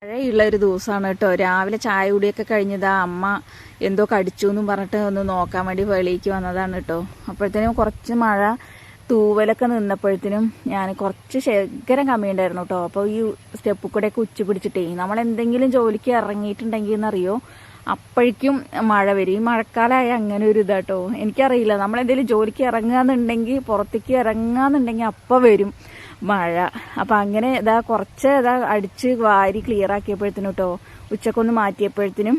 മഴയുള്ള ഒരു ദിവസമാണ് കേട്ടോ. രാവിലെ ചായ കുടിയൊക്കെ കഴിഞ്ഞതാ അമ്മ എന്തോ കടിച്ചു എന്നും പറഞ്ഞിട്ട് ഒന്ന് നോക്കാൻ വേണ്ടി വെളിയിലേക്ക് വന്നതാണ് കേട്ടോ. അപ്പോഴത്തേനും കുറച്ച് മഴ തൂവലൊക്കെ നിന്നപ്പോഴത്തേനും ഞാൻ കുറച്ച് ശേഖരം കമ്മിയുണ്ടായിരുന്നു കേട്ടോ. അപ്പോൾ ഈ സ്റ്റെപ്പ് കൂടെയൊക്കെ ഉച്ച പിടിച്ചിട്ടേ നമ്മൾ എന്തെങ്കിലും ജോലിക്ക് ഇറങ്ങിയിട്ടുണ്ടെങ്കിൽ എന്നറിയോ അപ്പോഴേക്കും മഴ വരും. ഈ മഴക്കാലമായ അങ്ങനെ ഒരു ഇതാട്ടോ. എനിക്കറിയില്ല, നമ്മളെന്തെങ്കിലും ജോലിക്ക് ഇറങ്ങുകയെന്നുണ്ടെങ്കിൽ പുറത്തേക്ക് ഇറങ്ങുകയെന്നുണ്ടെങ്കിൽ അപ്പം വരും മഴ. അപ്പം അങ്ങനെ കുറച്ച് അടിച്ച് വാരി ക്ലിയർ ആക്കിയപ്പോഴത്തേനും കേട്ടോ ഉച്ചക്കൊന്ന് മാറ്റിയപ്പോഴത്തേനും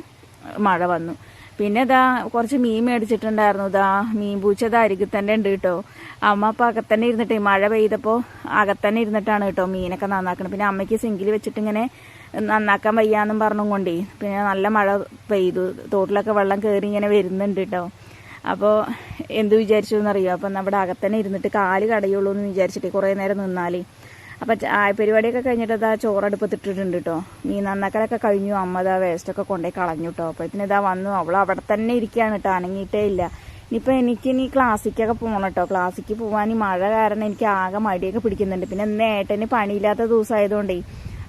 മഴ വന്നു. പിന്നെ കുറച്ച് മീൻ മേടിച്ചിട്ടുണ്ടായിരുന്നു. മീൻ പൂച്ച അരികിൽ തന്നെ ഉണ്ട് കേട്ടോ. അമ്മ അപ്പം അകത്തന്നെ ഇരുന്നിട്ടേ മഴ പെയ്തപ്പോൾ അകത്തന്നെ ഇരുന്നിട്ടാണ് കേട്ടോ മീനൊക്കെ നന്നാക്കണം. പിന്നെ അമ്മയ്ക്ക് സിങ്കിൽ വെച്ചിട്ട് ഇങ്ങനെ നന്നാക്കാൻ വയ്യാന്നും പറഞ്ഞും കൊണ്ടേ പിന്നെ നല്ല മഴ പെയ്തു. തോട്ടിലൊക്കെ വെള്ളം കയറി ഇങ്ങനെ വരുന്നുണ്ട് കേട്ടോ. അപ്പോൾ എന്ത് വിചാരിച്ചു എന്നറിയോ, അപ്പം നമ്മുടെ അകത്തന്നെ ഇരുന്നിട്ട് കാല് കടയുള്ളൂ എന്ന് വിചാരിച്ചിട്ട് കുറേ നേരം നിന്നാലേ. അപ്പം പരിപാടിയൊക്കെ കഴിഞ്ഞിട്ട് ചോറടുപ്പത്തിട്ടിട്ടുണ്ട് കേട്ടോ. മീൻ നന്നാക്കലൊക്കെ കഴിഞ്ഞു. അമ്മ വേസ്റ്റൊക്കെ കൊണ്ടുപോയി കളഞ്ഞു കേട്ടോ. അപ്പോഴത്തേന് വന്നു. അവൾ അവിടെ തന്നെ ഇരിക്കുകയാണ് കേട്ടോ, അനങ്ങിയിട്ടേ ഇല്ല. ഇനിയിപ്പോൾ എനിക്കിനി ക്ലാസ്സിക്കൊക്കെ പോകണം കേട്ടോ. ക്ലാസ്സിക്ക് പോകാൻ ഈ മഴ കാരണം എനിക്ക് ആകെ മടിയൊക്കെ പിടിക്കുന്നുണ്ട്. പിന്നെ ഇന്ന് ഏട്ടന് പണിയില്ലാത്ത ദിവസമായതുകൊണ്ടേ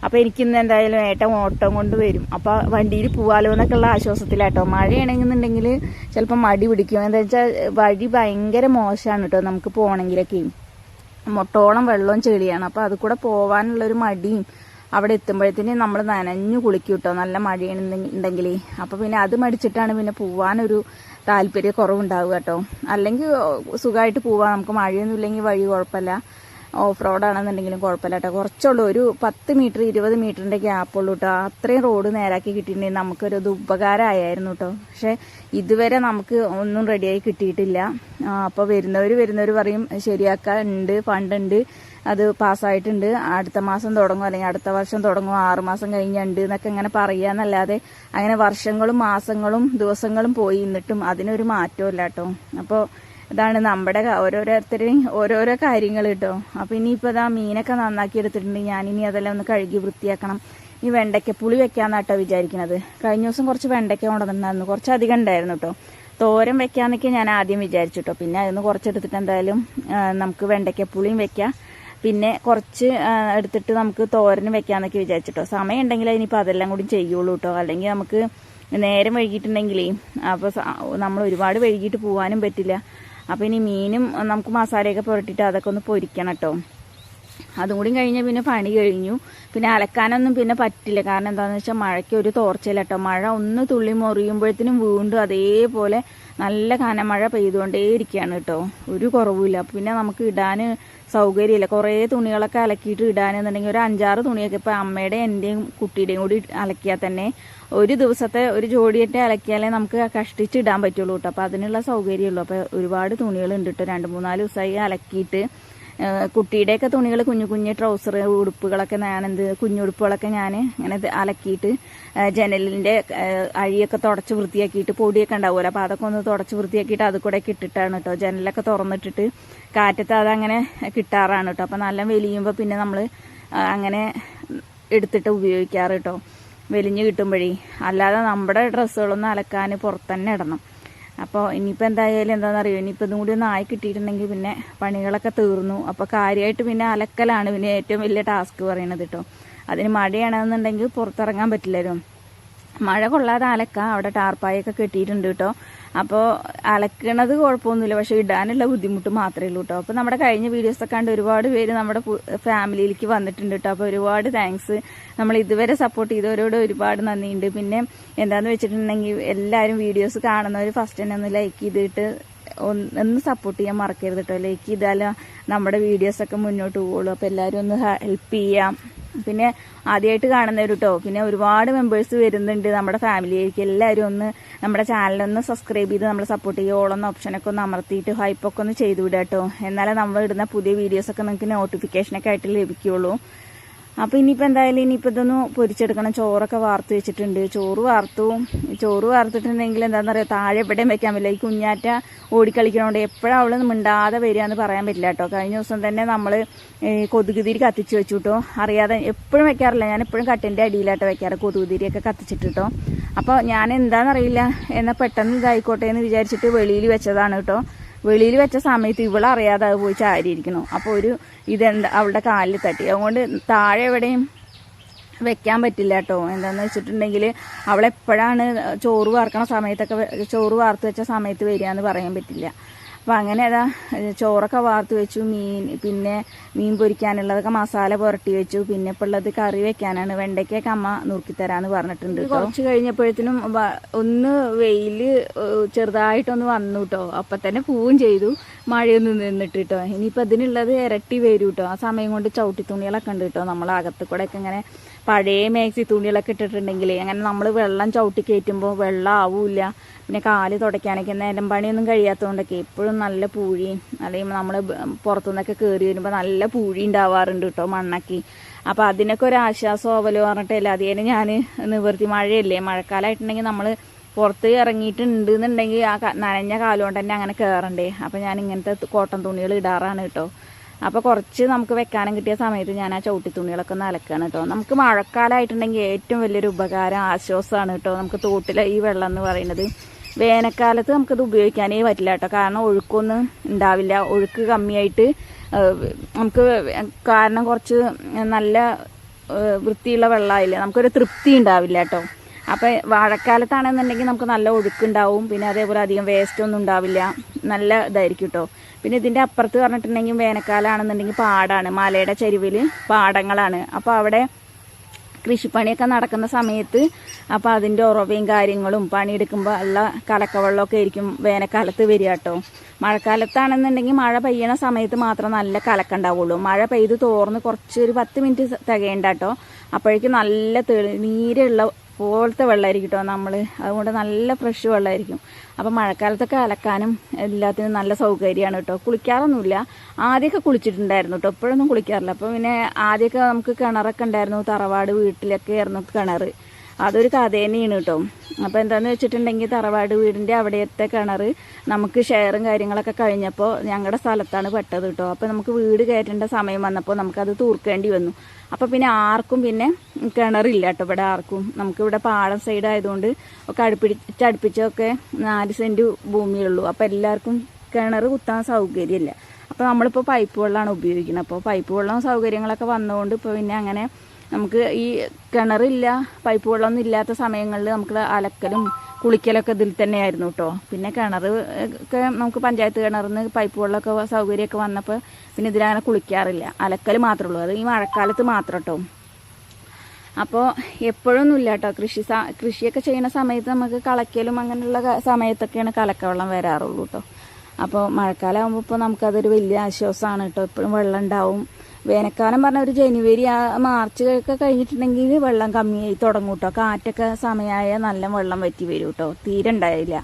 അപ്പോൾ എനിക്കിന്ന് എന്തായാലും ഏട്ടൻ ഓട്ടം കൊണ്ട് വരും. അപ്പോൾ വണ്ടിയിൽ പോവാലോ എന്നൊക്കെയുള്ള ആശ്വാസത്തിലാട്ടോ. മഴയാണെന്നുണ്ടെങ്കിൽ ചിലപ്പോൾ മടി പിടിക്കും. എന്താ വെച്ചാൽ വഴി ഭയങ്കര മോശമാണ് കേട്ടോ. നമുക്ക് പോകണമെങ്കിലൊക്കെ മൊട്ടോളം വെള്ളവും ചെളിയാണ്. അപ്പോൾ അത് കൂടെ പോകാനുള്ളൊരു മടിയും അവിടെ എത്തുമ്പോഴത്തേന് നമ്മൾ നനഞ്ഞു കുളിക്കും കേട്ടോ, നല്ല മഴയാണെന്നുണ്ടെങ്കിൽ. അപ്പോൾ പിന്നെ അത് മടിച്ചിട്ടാണ് പിന്നെ പോവാനൊരു താല്പര്യം കുറവുണ്ടാവുക കേട്ടോ. അല്ലെങ്കിൽ സുഖമായിട്ട് പോവാം, നമുക്ക് മഴയൊന്നും ഇല്ലെങ്കിൽ വഴി കുഴപ്പമില്ല. ഓഫ് റോഡാണെന്നുണ്ടെങ്കിലും കുഴപ്പമില്ല കേട്ടോ. കുറച്ചുള്ളൂ, ഒരു 10 മീറ്റർ 20 മീറ്ററിൻ്റെ ഗ്യാപ്പുള്ളൂ കേട്ടോ. അത്രയും റോഡ് നേരാക്കി കിട്ടിയിട്ടുണ്ടെങ്കിൽ നമുക്കൊരു ഉപകാരമായിരുന്നു കേട്ടോ. പക്ഷേ ഇതുവരെ നമുക്ക് ഒന്നും റെഡിയായി കിട്ടിയിട്ടില്ല. അപ്പോൾ വരുന്നവർ പറയും ശരിയാക്കാനുണ്ട്, ഫണ്ടുണ്ട്, അത് പാസ്സായിട്ടുണ്ട്, അടുത്ത മാസം തുടങ്ങും അല്ലെങ്കിൽ അടുത്ത വർഷം തുടങ്ങും, 6 മാസം കഴിഞ്ഞുണ്ട് എന്നൊക്കെ ഇങ്ങനെ പറയാന്നല്ലാതെ അങ്ങനെ വർഷങ്ങളും മാസങ്ങളും ദിവസങ്ങളും പോയി എന്നിട്ടും അതിനൊരു മാറ്റവും ഇല്ല കേട്ടോ. അപ്പോൾ ഇതാണ് നമ്മുടെ ഓരോരുത്തരുടെയും ഓരോരോ കാര്യങ്ങൾ കേട്ടോ. അപ്പോൾ ഇനിയിപ്പോൾ മീനൊക്കെ നന്നാക്കി എടുത്തിട്ടുണ്ട്. ഞാനിനി അതെല്ലാം ഒന്ന് കഴുകി വൃത്തിയാക്കണം. ഈ വെണ്ടയ്ക്കപ്പുളി വെക്കാന്നാട്ടോ വിചാരിക്കുന്നത്. കഴിഞ്ഞ ദിവസം കുറച്ച് വെണ്ടയ്ക്ക കൊണ്ടുവന്നിട്ടുണ്ടായിരുന്നു, കുറച്ചധികം ഉണ്ടായിരുന്നു കേട്ടോ. തോരൻ വെക്കാന്നൊക്കെ ഞാൻ ആദ്യം വിചാരിച്ചു കേട്ടോ. പിന്നെ അതിന് കുറച്ചെടുത്തിട്ട് എന്തായാലും നമുക്ക് വെണ്ടയ്ക്കപ്പുളിയും വെക്കാം. പിന്നെ കുറച്ച് എടുത്തിട്ട് നമുക്ക് തോരനും വെക്കാന്നൊക്കെ വിചാരിച്ചിട്ടോ. സമയം ഉണ്ടെങ്കിൽ ഇനിയിപ്പോൾ അതെല്ലാം കൂടി ചെയ്യുള്ളൂ കേട്ടോ. അല്ലെങ്കിൽ നമുക്ക് നേരം വൈകിട്ടുണ്ടെങ്കിലേ അപ്പോൾ നമ്മൾ ഒരുപാട് വൈകിട്ട് പോകാനും പറ്റില്ല. അപ്പോൾ ഇനി മീനും നമുക്ക് മസാലയൊക്കെ പുരട്ടിയിട്ട് അതൊക്കെ ഒന്ന് പൊരിക്കണം കേട്ടോ. അതും കൂടി കഴിഞ്ഞാൽ പിന്നെ പണി കഴിഞ്ഞു. പിന്നെ അലക്കാനൊന്നും പിന്നെ പറ്റില്ല. കാരണം എന്താണെന്ന് വെച്ചാൽ മഴയ്ക്ക് ഒരു തോർച്ചയില്ല കേട്ടോ. മഴ ഒന്ന് തുള്ളി മുറിയുമ്പോഴത്തേനും വീണ്ടും അതേപോലെ നല്ല കനമഴ പെയ്തുകൊണ്ടേയിരിക്കുകയാണ് കേട്ടോ. ഒരു കുറവുമില്ല. പിന്നെ നമുക്ക് ഇടാൻ സൗകര്യമില്ല. കുറേ തുണികളൊക്കെ അലക്കിയിട്ട് ഇടാനെന്നുണ്ടെങ്കിൽ ഒരു 5-6 തുണിയൊക്കെ ഇപ്പോൾ അമ്മയുടെയും എൻ്റെയും കുട്ടിയുടെയും കൂടി അലക്കിയാൽ തന്നെ ഒരു ദിവസത്തെ ഒരു ജോഡിയിട്ട് അലക്കിയാലേ നമുക്ക് കഷ്ടിച്ച് ഇടാൻ പറ്റുള്ളൂ കേട്ടോ. അപ്പോൾ അതിനുള്ള സൗകര്യമുള്ളൂ. അപ്പോൾ ഒരുപാട് തുണികളുണ്ട് കേട്ടോ. 2-3-4 ദിവസമായി അലക്കിയിട്ട്. കുട്ടിയുടെയൊക്കെ തുണികൾ കുഞ്ഞു ട്രൗസർ ഉടുപ്പുകളൊക്കെ കുഞ്ഞുടുപ്പുകളൊക്കെ ഞാൻ ഇങ്ങനെ അലക്കിയിട്ട് ജനലിൻ്റെ അഴിയൊക്കെ തുടച്ച് വൃത്തിയാക്കിയിട്ട് പൊടിയൊക്കെ ഉണ്ടാവുമല്ലോ. അപ്പോൾ അതൊക്കെ ഒന്ന് തുടച്ച് വൃത്തിയാക്കിയിട്ട് അത് കൂടെ ഇട്ടിട്ടാണ് കേട്ടോ. ജനലൊക്കെ തുറന്നിട്ടിട്ട് കാറ്റത്ത് അതങ്ങനെ കിട്ടാറാണ് കേട്ടോ. അപ്പോൾ നല്ല വെലിയുമ്പോൾ പിന്നെ നമ്മൾ അങ്ങനെ എടുത്തിട്ട് ഉപയോഗിക്കാറ് കേട്ടോ, വെലിഞ്ഞ് കിട്ടുമ്പോഴേ. അല്ലാതെ നമ്മുടെ ഡ്രസ്സുകളൊന്നും അലക്കാൻ പുറത്തന്നെ ഇടണം. അപ്പോൾ ഇനിയിപ്പോൾ എന്തായാലും എന്താണെന്നറിയോ, ഇനിയിപ്പോൾ ഇതും കൂടി ഒന്ന് ആയി കിട്ടിയിട്ടുണ്ടെങ്കിൽ പിന്നെ പണികളൊക്കെ തീർന്നു. അപ്പോൾ കാര്യമായിട്ട് പിന്നെ അലക്കലാണ് പിന്നെ ഏറ്റവും വലിയ ടാസ്ക് പറയണത് കേട്ടോ. അതിന് മഴയാണെന്നുണ്ടെങ്കിൽ പുറത്തിറങ്ങാൻ പറ്റില്ലല്ലോ. മഴ കൊള്ളാതെ അലക്കാം. അവിടെ ടാർപ്പായൊക്കെ കെട്ടിയിട്ടുണ്ട് കേട്ടോ. അപ്പോൾ അലക്കണത് കുഴപ്പമൊന്നുമില്ല, പക്ഷേ ഇടാനുള്ള ബുദ്ധിമുട്ട് മാത്രമേ ഉള്ളൂ കേട്ടോ. അപ്പോൾ നമ്മുടെ കഴിഞ്ഞ വീഡിയോസൊക്കെ കണ്ട് ഒരുപാട് പേര് നമ്മുടെ ഫാമിലിയിലേക്ക് വന്നിട്ടുണ്ട് കേട്ടോ. അപ്പോൾ ഒരുപാട് താങ്ക്സ്. നമ്മൾ ഇതുവരെ സപ്പോർട്ട് ചെയ്തവരോട് ഒരുപാട് നന്ദിയുണ്ട്. പിന്നെ എന്താണെന്ന് വെച്ചിട്ടുണ്ടെങ്കിൽ എല്ലാവരും വീഡിയോസ് കാണുന്നവർ ഫസ്റ്റ് തന്നെ ഒന്ന് ലൈക്ക് ചെയ്തിട്ട് ഒന്ന് സപ്പോർട്ട് ചെയ്യാൻ മറക്കരുത് കേട്ടോ. ലൈക്ക് ചെയ്താലും നമ്മുടെ വീഡിയോസൊക്കെ മുന്നോട്ട് പോകുള്ളൂ. അപ്പോൾ എല്ലാവരും ഒന്ന് ഹെൽപ്പ് ചെയ്യാം. പിന്നെ ആദ്യമായിട്ട് കാണുന്നവർ കേട്ടോ. പിന്നെ ഒരുപാട് മെമ്പേഴ്സ് വരുന്നുണ്ട് നമ്മുടെ ഫാമിലിയിലേക്ക്. എല്ലാവരും ഒന്ന് നമ്മുടെ ചാനലൊന്ന് സബ്സ്ക്രൈബ് ചെയ്ത് നമ്മൾ സപ്പോർട്ട് ചെയ്യുക. ഓളൊന്ന് ഓപ്ഷനൊക്കെ ഒന്ന് അമർത്തിയിട്ട് ഹൈപ്പൊക്കെ ഒന്ന് ചെയ്തു വിടുക കേട്ടോ. എന്നാലേ നമ്മൾ ഇടുന്ന പുതിയ വീഡിയോസൊക്കെ നിങ്ങൾക്ക് നോട്ടിഫിക്കേഷനൊക്കെ ആയിട്ട് ലഭിക്കുകയുള്ളൂ. അപ്പോൾ ഇനിയിപ്പോൾ എന്തായാലും ഇനിയിപ്പോൾ ഇതൊന്ന് പൊരിച്ചെടുക്കണം. ചോറൊക്കെ വാർത്ത് വെച്ചിട്ടുണ്ട്. ചോറ് വാർത്തിട്ടുണ്ടെങ്കിൽ എന്താണെന്ന് പറയുക, താഴെ എവിടെയും വെക്കാൻ പറ്റില്ല. ഈ കുഞ്ഞാറ്റ ഓടിക്കളിക്കണോണ്ട് എപ്പോഴും അവൾ മിണ്ടാതെ വരിക എന്ന് പറയാൻ പറ്റില്ല കേട്ടോ. കഴിഞ്ഞ ദിവസം തന്നെ നമ്മൾ കൊതുകുതിരി കത്തിച്ച് വെച്ചു കേട്ടോ. അറിയാതെ എപ്പോഴും വെക്കാറില്ല, ഞാൻ എപ്പോഴും കട്ടിൻ്റെ അടിയിലാട്ടോ വെക്കാറ് കൊതുകുതിരിയൊക്കെ കത്തിച്ചിട്ട് കേട്ടോ. അപ്പോൾ ഞാൻ എന്താണെന്നറിയില്ല, എന്നാൽ പെട്ടെന്ന് ഇതായിക്കോട്ടെ എന്ന് വിചാരിച്ചിട്ട് വെളിയിൽ വെച്ചതാണ് കേട്ടോ. വെളിയിൽ വെച്ച സമയത്ത് ഇവളറിയാതെ അത് പോയി ചാരിയിരിക്കണു. അപ്പോൾ ഇതെന്താ അവളുടെ കാലിൽ തട്ടി. അതുകൊണ്ട് താഴെ എവിടെയും വെക്കാൻ പറ്റില്ല കേട്ടോ. എന്താണെന്ന് വെച്ചിട്ടുണ്ടെങ്കിൽ അവളെപ്പോഴാണ് ചോറ് വാർക്കണ സമയത്തൊക്കെ ചോറ് വാർത്ത് വെച്ച സമയത്ത് വരിക എന്ന് പറയാൻ പറ്റില്ല. അപ്പം അങ്ങനെ അതാ ചോറൊക്കെ വാർത്ത് വെച്ചു. പിന്നെ മീൻ പൊരിക്കാനുള്ളതൊക്കെ മസാല പുരട്ടി വെച്ചു. പിന്നെ ഇപ്പോൾ ഉള്ളത് കറി വെക്കാനാണ്. വെണ്ടയ്ക്കൊക്കെ അമ്മ നുറുക്കിത്തരാന്ന് പറഞ്ഞിട്ടുണ്ട്. കുറച്ച് കഴിഞ്ഞപ്പോഴത്തേനും ഒന്ന് വെയിൽ ചെറുതായിട്ടൊന്ന് വന്നു കേട്ടോ. അപ്പം തന്നെ പോവും ചെയ്തു, മഴയൊന്നും നിന്നിട്ട് കേട്ടോ. ഇനിയിപ്പോൾ അതിനുള്ളത് ഇരട്ടി വരും കേട്ടോ. ആ സമയം കൊണ്ട് ചവിട്ടി തുണികളൊക്കെ ഉണ്ട് കേട്ടോ. നമ്മൾ അകത്ത് കൂടെയൊക്കെ ഇങ്ങനെ പഴയ മാക്സി തുണികളൊക്കെ ഇട്ടിട്ടുണ്ടെങ്കിൽ അങ്ങനെ നമ്മൾ വെള്ളം ചവിട്ടി കയറ്റുമ്പോൾ വെള്ളം ആവില്ല. പിന്നെ കാല് തുടയ്ക്കാനൊക്കെ നേരം പണിയൊന്നും കഴിയാത്തതുകൊണ്ടൊക്കെ എപ്പോഴും നല്ല പൂഴിയും അല്ലെങ്കിൽ നമ്മൾ പുറത്തുനിന്നൊക്കെ കയറി വരുമ്പോൾ നല്ല പൂഴി ഉണ്ടാവാറുണ്ട് കേട്ടോ, മണ്ണാക്കി. അപ്പോൾ അതിനൊക്കെ ഒരു ആശ്വാസമാവല്ലോ പറഞ്ഞിട്ടല്ലേ അതേനെ ഞാൻ നിവർത്തി. മഴയല്ലേ, മഴക്കാലമായിട്ടുണ്ടെങ്കിൽ നമ്മൾ പുറത്ത് ഇറങ്ങിയിട്ടുണ്ട് എന്നുണ്ടെങ്കിൽ ആ നനഞ്ഞ കാലുകൊണ്ട് തന്നെ അങ്ങനെ കയറണ്ടേ. അപ്പോൾ ഞാൻ ഇങ്ങനത്തെ കോട്ടൺ തുണികൾ ഇടാറാണ് കേട്ടോ. അപ്പോൾ കുറച്ച് നമുക്ക് വെക്കാനും കിട്ടിയ സമയത്ത് ഞാൻ ആ ചവിട്ടി തുണികളൊക്കെ ഒന്ന് അലക്കാണ് കേട്ടോ. നമുക്ക് മഴക്കാലമായിട്ടുണ്ടെങ്കിൽ ഏറ്റവും വലിയൊരു ഉപകാരം ആശ്വാസമാണ് കേട്ടോ നമുക്ക് തോട്ടിലെ ഈ വെള്ളം എന്ന് പറയുന്നത്. വേനൽക്കാലത്ത് നമുക്കത് ഉപയോഗിക്കാനേ പറ്റില്ല കേട്ടോ. കാരണം ഒഴുക്കൊന്നും ഉണ്ടാവില്ല, ഒഴുക്ക് കമ്മിയായിട്ട് നമുക്ക്, കാരണം കുറച്ച് നല്ല വൃത്തിയുള്ള വെള്ളമായില്ലേ, നമുക്കൊരു തൃപ്തി ഉണ്ടാവില്ല കേട്ടോ. അപ്പം വാഴക്കാലത്താണെന്നുണ്ടെങ്കിൽ നമുക്ക് നല്ല ഒഴുക്കുണ്ടാവും. പിന്നെ അതേപോലെ അധികം വേസ്റ്റ് ഒന്നും ഉണ്ടാവില്ല, നല്ല ഇതായിരിക്കും കേട്ടോ. പിന്നെ ഇതിൻ്റെ അപ്പുറത്ത് പറഞ്ഞിട്ടുണ്ടെങ്കിൽ വേനൽക്കാലമാണെന്നുണ്ടെങ്കിൽ പാടാണ്, മലയുടെ ചെരുവിൽ പാടങ്ങളാണ്. അപ്പോൾ അവിടെ കൃഷിപ്പണിയൊക്കെ നടക്കുന്ന സമയത്ത് അപ്പോൾ അതിൻ്റെ ഉറവയും കാര്യങ്ങളും പണിയെടുക്കുമ്പോൾ ഉള്ള കലക്കവെള്ളമൊക്കെ ആയിരിക്കും വേനൽക്കാലത്ത് വരിക കേട്ടോ. മഴക്കാലത്താണെന്നുണ്ടെങ്കിൽ മഴ പെയ്യണ സമയത്ത് മാത്രം നല്ല കലക്കുണ്ടാവുള്ളൂ. മഴ പെയ്ത് തോർന്ന് കുറച്ച് ഒരു 10 മിനിറ്റ് തികയണ്ട കേട്ടോ. അപ്പോഴേക്കും നല്ല നീരുള്ള പോലത്തെ വെള്ളമായിരിക്കും കേട്ടോ നമ്മൾ. അതുകൊണ്ട് നല്ല ഫ്രഷ് വെള്ളമായിരിക്കും. അപ്പം മഴക്കാലത്തൊക്കെ അലക്കാനും എല്ലാത്തിനും നല്ല സൗകര്യമാണ് കേട്ടോ. കുളിക്കാറൊന്നുമില്ല, ആദ്യമൊക്കെ കുളിച്ചിട്ടുണ്ടായിരുന്നു കേട്ടോ, ഇപ്പോഴൊന്നും കുളിക്കാറില്ല. അപ്പോൾ പിന്നെ ആദ്യമൊക്കെ നമുക്ക് കിണറൊക്കെ ഉണ്ടായിരുന്നു, തറവാട് വീട്ടിലൊക്കെ ആയിരുന്നു കിണർ. അതൊരു കഥ തന്നെയാണ് കേട്ടോ. അപ്പോൾ എന്താണെന്ന് വെച്ചിട്ടുണ്ടെങ്കിൽ തറവാട് വീടിൻ്റെ അവിടെയത്തെ കിണർ നമുക്ക് ഷെയറും കാര്യങ്ങളൊക്കെ കഴിഞ്ഞപ്പോൾ ഞങ്ങളുടെ സ്ഥലത്താണ് പെട്ടത് കേട്ടോ. അപ്പോൾ നമുക്ക് വീട് കയറ്റേണ്ട സമയം വന്നപ്പോൾ നമുക്കത് തൂർക്കേണ്ടി വന്നു. അപ്പോൾ പിന്നെ ആർക്കും പിന്നെ കിണറില്ല കേട്ടോ ഇവിടെ ആർക്കും. നമുക്കിവിടെ പാടം സൈഡ് ആയതുകൊണ്ട് ഒക്കെ അടുപ്പിച്ചൊക്കെ 4 സെൻറ്റ് ഭൂമിയുള്ളൂ. അപ്പോൾ എല്ലാവർക്കും കിണർ കുത്താൻ സൗകര്യമില്ല. അപ്പോൾ നമ്മളിപ്പോൾ പൈപ്പ് വെള്ളമാണ് ഉപയോഗിക്കുന്നത്. അപ്പോൾ പൈപ്പ് വെള്ളം സൗകര്യങ്ങളൊക്കെ വന്നതുകൊണ്ട് ഇപ്പോൾ പിന്നെ അങ്ങനെ നമുക്ക് ഈ കിണറില്ല, പൈപ്പ് വെള്ളമൊന്നും ഇല്ലാത്ത സമയങ്ങളിൽ നമുക്ക് അലക്കലും കുളിക്കലൊക്കെ ഇതിൽ തന്നെയായിരുന്നു കേട്ടോ. പിന്നെ കിണർ ഒക്കെ നമുക്ക് പഞ്ചായത്ത് കിണറിൽ നിന്ന് പൈപ്പ് വെള്ളമൊക്കെ സൗകര്യമൊക്കെ വന്നപ്പോൾ പിന്നെ ഇതിലങ്ങനെ കുളിക്കാറില്ല, അലക്കൽ മാത്രമേ ഉള്ളൂ. അത് ഈ മഴക്കാലത്ത് മാത്രം കേട്ടോ. അപ്പോൾ എപ്പോഴൊന്നും ഇല്ല കേട്ടോ. കൃഷിയൊക്കെ ചെയ്യുന്ന സമയത്ത് നമുക്ക് കളയ്ക്കലും അങ്ങനെയുള്ള സമയത്തൊക്കെയാണ് കലക്കവെള്ളം വരാറുള്ളൂ കേട്ടോ. അപ്പോൾ മഴക്കാലം ആകുമ്പോൾ ഇപ്പോൾ നമുക്കതൊരു വലിയ ആശ്വാസമാണ് കേട്ടോ. എപ്പോഴും വെള്ളം ഉണ്ടാവും. വേനൽക്കാലം പറഞ്ഞാൽ ഒരു ജനുവരി മാർച്ച് ഒക്കെ കഴിഞ്ഞിട്ടുണ്ടെങ്കിൽ വെള്ളം കമ്മിയായി തുടങ്ങും കേട്ടോ. കാറ്റൊക്കെ സമയമായ നല്ല വെള്ളം വറ്റി വരും കേട്ടോ, തീരെ ഉണ്ടായില്ല.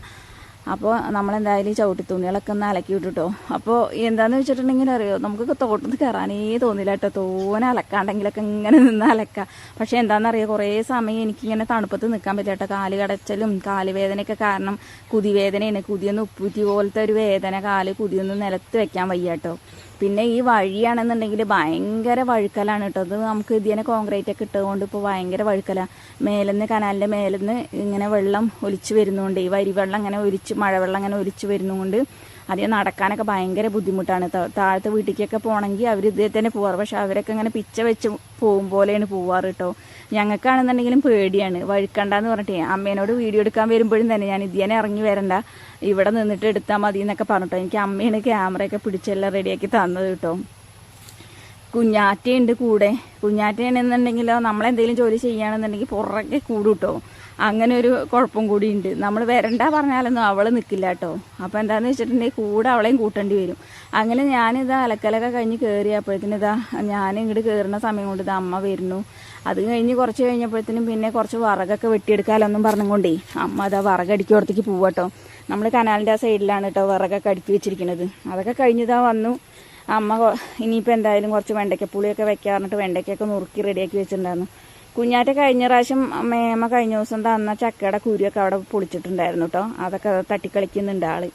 അപ്പോൾ നമ്മളെന്തായാലും ചവിട്ടി തുണികളൊക്കെ ഒന്ന് അലക്കി വിട്ടുട്ടോ. അപ്പോൾ എന്താണെന്ന് വെച്ചിട്ടുണ്ടെങ്കിൽ അറിയോ, നമുക്ക് തോട്ടത്തിൽ കയറാനേ തോന്നില്ല കേട്ടോ. തോനെ അലക്കാണ്ടെങ്കിലൊക്കെ ഇങ്ങനെ നിന്ന് അലക്കാം. പക്ഷേ എന്താണെന്നറിയാം, കുറേ സമയം എനിക്കിങ്ങനെ തണുപ്പത്ത് നിൽക്കാൻ പറ്റില്ല കേട്ടോ. കാല് കടച്ചലും കാലുവേദനയൊക്കെ കാരണം കുതിവേദനയാണ്. കുതിയൊന്ന് ഉപ്പൂറ്റി പോലത്തെ ഒരു വേദന, കാല് കുതിയൊന്ന് നിലത്ത് വെക്കാൻ വയ്യ കേട്ടോ. പിന്നെ ഈ വഴിയാണെന്നുണ്ടെങ്കിൽ ഭയങ്കര വഴുക്കലാണ് കേട്ടോ. അത് നമുക്ക് ഇതിനെ കോൺക്രീറ്റ് ഒക്കെ ഇട്ടതുകൊണ്ട് ഇപ്പോൾ ഭയങ്കര വഴുക്കലാണ്. മേലെന്ന് കനാലിൻ്റെ മേലെന്ന് ഇങ്ങനെ വെള്ളം ഒലിച്ച് വരുന്നതുകൊണ്ട്, ഈ വരിവെള്ളം ഇങ്ങനെ മഴവെള്ളം ഇങ്ങനെ ഒലിച്ച് വരുന്നതുകൊണ്ട് അതിന് നടക്കാനൊക്കെ ഭയങ്കര ബുദ്ധിമുട്ടാണ്. താഴത്തെ വീട്ടിലേക്കൊക്കെ പോകണമെങ്കിൽ അവർ ഇതേ തന്നെ പോവാറ്. പക്ഷെ അവരൊക്കെ ഇങ്ങനെ പിച്ച വെച്ച് പോകും പോലെയാണ് പോവാറ് കേട്ടോ. ഞങ്ങൾക്കാണെന്നുണ്ടെങ്കിലും പേടിയാണ്, വഴുക്കണ്ടെന്ന് പറഞ്ഞിട്ടേ. അമ്മേനോട് വീഡിയോ എടുക്കാൻ വരുമ്പോഴും തന്നെ ഞാൻ ഇതിനെ ഇറങ്ങി വരണ്ട, ഇവിടെ നിന്നിട്ട് എടുത്താൽ മതി എന്നൊക്കെ പറഞ്ഞിട്ടോ. എനിക്ക് അമ്മയാണ് ക്യാമറയൊക്കെ പിടിച്ചെല്ലാം റെഡിയാക്കി തന്നത് കേട്ടോ. കുഞ്ഞാറ്റയുണ്ട് കൂടെ. കുഞ്ഞാറ്റയാണെന്നുണ്ടെങ്കിലോ നമ്മളെന്തെങ്കിലും ജോലി ചെയ്യുകയാണെന്നുണ്ടെങ്കിൽ പുറകെ കൂടും കേട്ടോ. അങ്ങനെ ഒരു കുഴപ്പം കൂടിയുണ്ട്. നമ്മൾ വരണ്ട പറഞ്ഞാലൊന്നും അവൾ നിൽക്കില്ല കേട്ടോ. അപ്പോൾ എന്താണെന്ന് വെച്ചിട്ടുണ്ടെങ്കിൽ കൂടെ അവളെയും കൂട്ടേണ്ടി വരും. അങ്ങനെ ഞാനിതാ അലക്കലൊക്കെ കഴിഞ്ഞ് കയറിയപ്പോഴത്തേനും ഇതാ ഞാൻ ഇങ്ങോട്ട് കയറുന്ന സമയം കൊണ്ട് ഇതാ അമ്മ വരുന്നു. അത് കഴിഞ്ഞ് കുറച്ച് കഴിഞ്ഞപ്പോഴത്തേനും പിന്നെ കുറച്ച് വിറകൊക്കെ വെട്ടിയെടുക്കാമല്ലൊന്നും പറഞ്ഞുകൊണ്ടേ അമ്മ അതാ വിറകടിക്കോടത്തേക്ക് പോവാട്ടോ. നമ്മൾ കനാലിൻ്റെ ആ സൈഡിലാണ് കേട്ടോ വിറകൊക്കെ അടുക്കി വെച്ചിരിക്കുന്നത്. അതൊക്കെ കഴിഞ്ഞിതാ വന്നു. അമ്മ ഇനിയിപ്പോൾ എന്തായാലും കുറച്ച് വെണ്ടയ്ക്കപ്പുളിയൊക്കെ വെക്കാൻ പറഞ്ഞിട്ട് വെണ്ടയ്ക്കൊക്കെ നുറുക്കി റെഡിയാക്കി വെച്ചിട്ടുണ്ടായിരുന്നു. കുഞ്ഞാറ്റ കഴിഞ്ഞ പ്രാവശ്യം മേമ കഴിഞ്ഞ ദിവസം തന്ന ചക്കയുടെ കുരുവൊക്കെ അവിടെ പൊളിച്ചിട്ടുണ്ടായിരുന്നു കേട്ടോ. അതൊക്കെ തട്ടിക്കളിക്കുന്നുണ്ട് ആള്.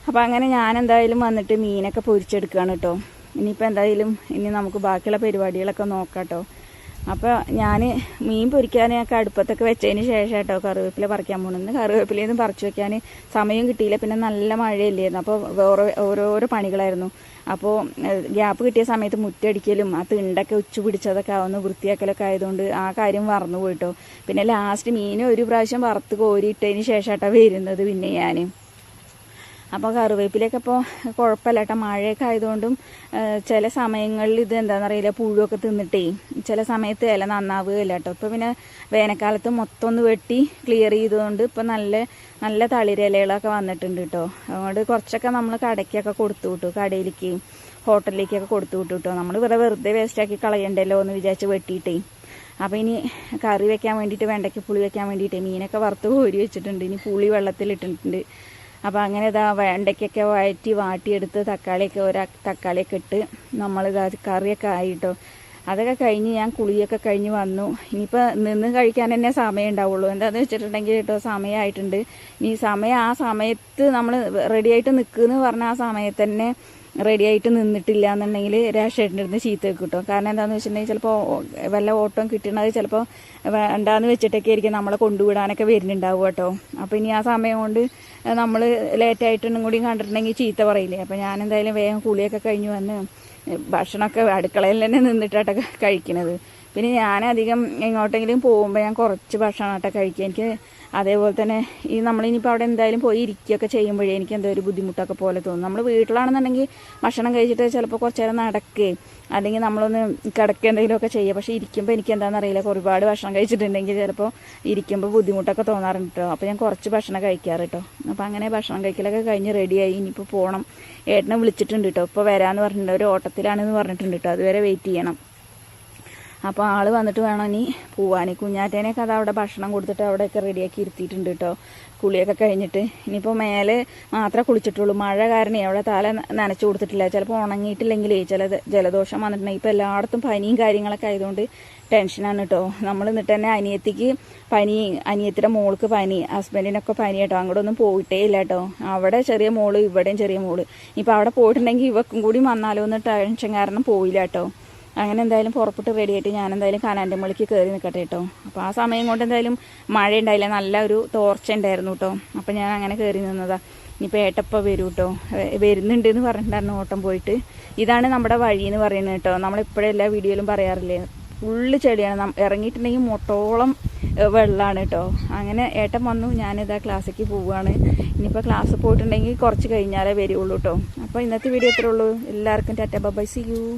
അപ്പോൾ അങ്ങനെ ഞാൻ എന്തായാലും വന്നിട്ട് മീനൊക്കെ പൊരിച്ചെടുക്കുകയാണ് കേട്ടോ. ഇനിയിപ്പോൾ എന്തായാലും ഇനി നമുക്ക് ബാക്കിയുള്ള പരിപാടികളൊക്കെ നോക്കാം കേട്ടോ. അപ്പോൾ ഞാൻ മീൻ പൊരിക്കാനൊക്കെ അടുപ്പത്തൊക്കെ വെച്ചതിന് ശേഷം കേട്ടോ കറിവേപ്പില പറിക്കാൻ പോകുന്നത്. കറിവേപ്പിലയിൽ നിന്ന് പറിച്ചു വെക്കാൻ സമയം കിട്ടിയില്ല, പിന്നെ നല്ല മഴയില്ലായിരുന്നു. അപ്പോൾ ഓരോരോ പണികളായിരുന്നു. അപ്പോൾ ഗ്യാപ്പ് കിട്ടിയ സമയത്ത് മുറ്റടിക്കലും ആ തിണ്ടൊക്കെ ഉച്ച പിടിച്ചതൊക്കെ ആവുന്ന വൃത്തിയാക്കലൊക്കെ ആയതുകൊണ്ട് ആ കാര്യം മറന്നു പോയിട്ടോ. പിന്നെ ലാസ്റ്റ് മീൻ ഒരു പ്രാവശ്യം വറുത്ത് കോരിയിട്ടതിന് ശേഷം കേട്ടോ വരുന്നത് പിന്നെ ഞാൻ. അപ്പോൾ കറിവേപ്പിലൊക്കെ ഇപ്പോൾ കുഴപ്പമില്ല കേട്ടോ. മഴയൊക്കെ ആയതുകൊണ്ടും ചില സമയങ്ങളിൽ ഇത് എന്താണെന്നറിയില്ല പുഴുവൊക്കെ തിന്നിട്ടേ ചില സമയത്ത് ഇല നന്നാവുകയില്ല കേട്ടോ. ഇപ്പോൾ പിന്നെ വേനൽക്കാലത്ത് മൊത്തം ഒന്ന് വെട്ടി ക്ലിയർ ചെയ്തുകൊണ്ട് ഇപ്പോൾ നല്ല തളിരിലകളൊക്കെ വന്നിട്ടുണ്ട് കേട്ടോ. അതുകൊണ്ട് കുറച്ചൊക്കെ നമ്മൾ കടയ്ക്കൊക്കെ കൊടുത്തു വിട്ടു, കടയിലേക്ക് ഹോട്ടലിലേക്കൊക്കെ കൊടുത്തു വിട്ടു കേട്ടോ. നമ്മൾ വെറുതെ വേസ്റ്റാക്കി കളയണ്ടല്ലോ എന്ന് വിചാരിച്ച് വെട്ടിയിട്ടേ. അപ്പോൾ ഇനി കറി വെക്കാൻ വേണ്ടിയിട്ട് വെണ്ടയ്ക്ക് പുളി വെക്കാൻ വേണ്ടിയിട്ടേ മീനൊക്കെ വറുത്ത് കോരി വെച്ചിട്ടുണ്ട്. ഇനി പുളി വെള്ളത്തിലിട്ടിട്ടുണ്ട്. അപ്പോൾ അങ്ങനെ ഇതാ വെണ്ടയ്ക്കൊക്കെ വാട്ടിയെടുത്ത് തക്കാളിയൊക്കെ ഇട്ട് നമ്മളിതാ കറിയൊക്കെ ആയിട്ടോ. അതൊക്കെ കഴിഞ്ഞ് ഞാൻ കുളിയൊക്കെ കഴിഞ്ഞ് വന്നു. ഇനിയിപ്പോൾ നിന്ന് കഴിക്കാൻ തന്നെ സമയം ഉണ്ടാവുള്ളൂ. എന്താണെന്ന് വെച്ചിട്ടുണ്ടെങ്കിൽ കേട്ടോ സമയമായിട്ടുണ്ട്. ഈ ആ സമയത്ത് നമ്മൾ റെഡിയായിട്ട് നിൽക്കുമെന്ന് പറഞ്ഞാൽ ആ സമയത്ത് തന്നെ റെഡിയായിട്ട് നിന്നിട്ടില്ല എന്നുണ്ടെങ്കിൽ രാഷേട്ടൻ്റെ അടുത്ത് ചീത്ത വെക്കും കേട്ടോ. കാരണം എന്താണെന്ന് വെച്ചിട്ടുണ്ടെങ്കിൽ ചിലപ്പോൾ വല്ല ഓട്ടം കിട്ടണത് ചിലപ്പോൾ വേണ്ടാന്ന് വെച്ചിട്ടൊക്കെ ആയിരിക്കും നമ്മളെ കൊണ്ടുവിടാനൊക്കെ വരുന്നുണ്ടാവും കേട്ടോ. അപ്പോൾ ഇനി ആ സമയം കൊണ്ട് നമ്മൾ ലേറ്റായിട്ടും കൂടി കണ്ടിട്ടുണ്ടെങ്കിൽ ചീത്ത പറയില്ലേ. അപ്പോൾ ഞാൻ എന്തായാലും വേഗം കുളിയൊക്കെ കഴിഞ്ഞ് വന്ന് ഭക്ഷണമൊക്കെ അടുക്കളയിൽ തന്നെ നിന്നിട്ടാട്ടൊക്കെ കഴിക്കണത്. പിന്നെ ഞാനധികം എങ്ങോട്ടെങ്കിലും പോകുമ്പോൾ ഞാൻ കുറച്ച് ഭക്ഷണമായിട്ടൊക്കെ കഴിക്കുക. എനിക്ക് അതേപോലെ തന്നെ ഈ നമ്മളിനിപ്പോൾ അവിടെ എന്തായാലും പോയി ഇരിക്കുകയൊക്കെ ചെയ്യുമ്പോഴേ എനിക്ക് എന്തോ ഒരു ബുദ്ധിമുട്ടൊക്കെ പോലെ തോന്നും. നമ്മൾ വീട്ടിലാണെന്നുണ്ടെങ്കിൽ ഭക്ഷണം കഴിച്ചിട്ട് ചിലപ്പോൾ കുറച്ച് നേരം നടക്കുകയും അല്ലെങ്കിൽ നമ്മളൊന്ന് കിടക്കുക എന്തെങ്കിലുമൊക്കെ ചെയ്യുക. പക്ഷേ ഇരിക്കുമ്പോൾ എനിക്ക് എന്താണെന്നറിയില്ല, ഒരുപാട് ഭക്ഷണം കഴിച്ചിട്ടുണ്ടെങ്കിൽ ചിലപ്പോൾ ഇരിക്കുമ്പോൾ ബുദ്ധിമുട്ടൊക്കെ തോന്നാറുണ്ട് കേട്ടോ. അപ്പോൾ ഞാൻ കുറച്ച് ഭക്ഷണം കഴിക്കാറ് കേട്ടോ. അപ്പോൾ അങ്ങനെ ഭക്ഷണം കഴിക്കലൊക്കെ കഴിഞ്ഞ് റെഡിയായി. ഇനിയിപ്പോൾ പോകണം. ഏട്ടനെ വിളിച്ചിട്ടുണ്ട് കേട്ടോ. ഇപ്പോൾ വരാമെന്ന് പറഞ്ഞിട്ടുണ്ട്. ഒരു ഓട്ടത്തിലാണെന്ന് പറഞ്ഞിട്ടുണ്ട് കേട്ടോ. അതുവരെ വെയിറ്റ് ചെയ്യണം. അപ്പോൾ ആൾ വന്നിട്ട് വേണം ഇനി പോവാൻ. കുഞ്ഞാറ്റേനെയൊക്കെ അത് അവിടെ ഭക്ഷണം കൊടുത്തിട്ട് അവിടെയൊക്കെ റെഡിയാക്കി ഇരുത്തിയിട്ടുണ്ട് കേട്ടോ. കുളിയൊക്കെ കഴിഞ്ഞിട്ട് ഇനിയിപ്പോൾ മേലെ മാത്രമേ കുളിച്ചിട്ടുള്ളൂ. മഴ കാരണം അവിടെ തല നനച്ചു കൊടുത്തിട്ടില്ല. ചിലപ്പോൾ ഉണങ്ങിയിട്ടില്ലെങ്കിലേ ജലദോഷം വന്നിട്ടുണ്ടെങ്കിൽ ഇപ്പോൾ എല്ലായിടത്തും പനിയും കാര്യങ്ങളൊക്കെ ആയതുകൊണ്ട് ടെൻഷനാണ് കേട്ടോ. നമ്മൾ എന്നിട്ട് തന്നെ അനിയത്തിക്ക് പനി, അനിയത്തിയുടെ മോൾക്ക് പനി, ഹസ്ബൻഡിനൊക്കെ പനി കേട്ടോ. അങ്ങോട്ടൊന്നും പോയിട്ടേ ഇല്ല കേട്ടോ. അവിടെ ചെറിയ മോള്, ഇവിടെയും ചെറിയ മോള്. ഇപ്പോൾ അവിടെ പോയിട്ടുണ്ടെങ്കിൽ ഇവക്കും കൂടി വന്നാലോ എന്ന് ടെൻഷൻ കാരണം പോയില്ല കേട്ടോ. അങ്ങനെ എന്തായാലും പുറപ്പെട്ട് റെഡിയായിട്ട് ഞാൻ എന്തായാലും കനാൻ്റെ മുകളിലേക്ക് കയറി നിൽക്കട്ടെ കേട്ടോ. അപ്പോൾ ആ സമയം കൊണ്ട് എന്തായാലും മഴ ഉണ്ടായില്ല, നല്ല ഒരു തോർച്ച ഉണ്ടായിരുന്നു കേട്ടോ. അപ്പോൾ ഞാൻ അങ്ങനെ കയറി നിന്നതാ. ഇനിയിപ്പോൾ ഏട്ടപ്പോൾ വരും കേട്ടോ. വരുന്നുണ്ട് എന്ന് പറഞ്ഞിട്ടുണ്ടായിരുന്നു ഓട്ടം പോയിട്ട്. ഇതാണ് നമ്മുടെ വഴി എന്ന് പറയുന്നത് കേട്ടോ. നമ്മളിപ്പോഴും എല്ലാ വീഡിയോയിലും പറയാറില്ലേ, ഫുള്ള് ചെടിയാണ്. ഇറങ്ങിയിട്ടുണ്ടെങ്കിൽ മൊട്ടോളം വെള്ളമാണ് കേട്ടോ. അങ്ങനെ ഏട്ടൻ വന്നു, ഞാനിതാ ക്ലാസ്സിലേക്ക് പോവുകയാണ്. ഇനിയിപ്പോൾ ക്ലാസ് പോയിട്ടുണ്ടെങ്കിൽ കുറച്ച് കഴിഞ്ഞാലേ വരുള്ളൂ കേട്ടോ. അപ്പോൾ ഇന്നത്തെ വീഡിയോ ഇത്രേ ഉള്ളൂ. എല്ലാവർക്കും ടാറ്റ ബൈ, സീ യു.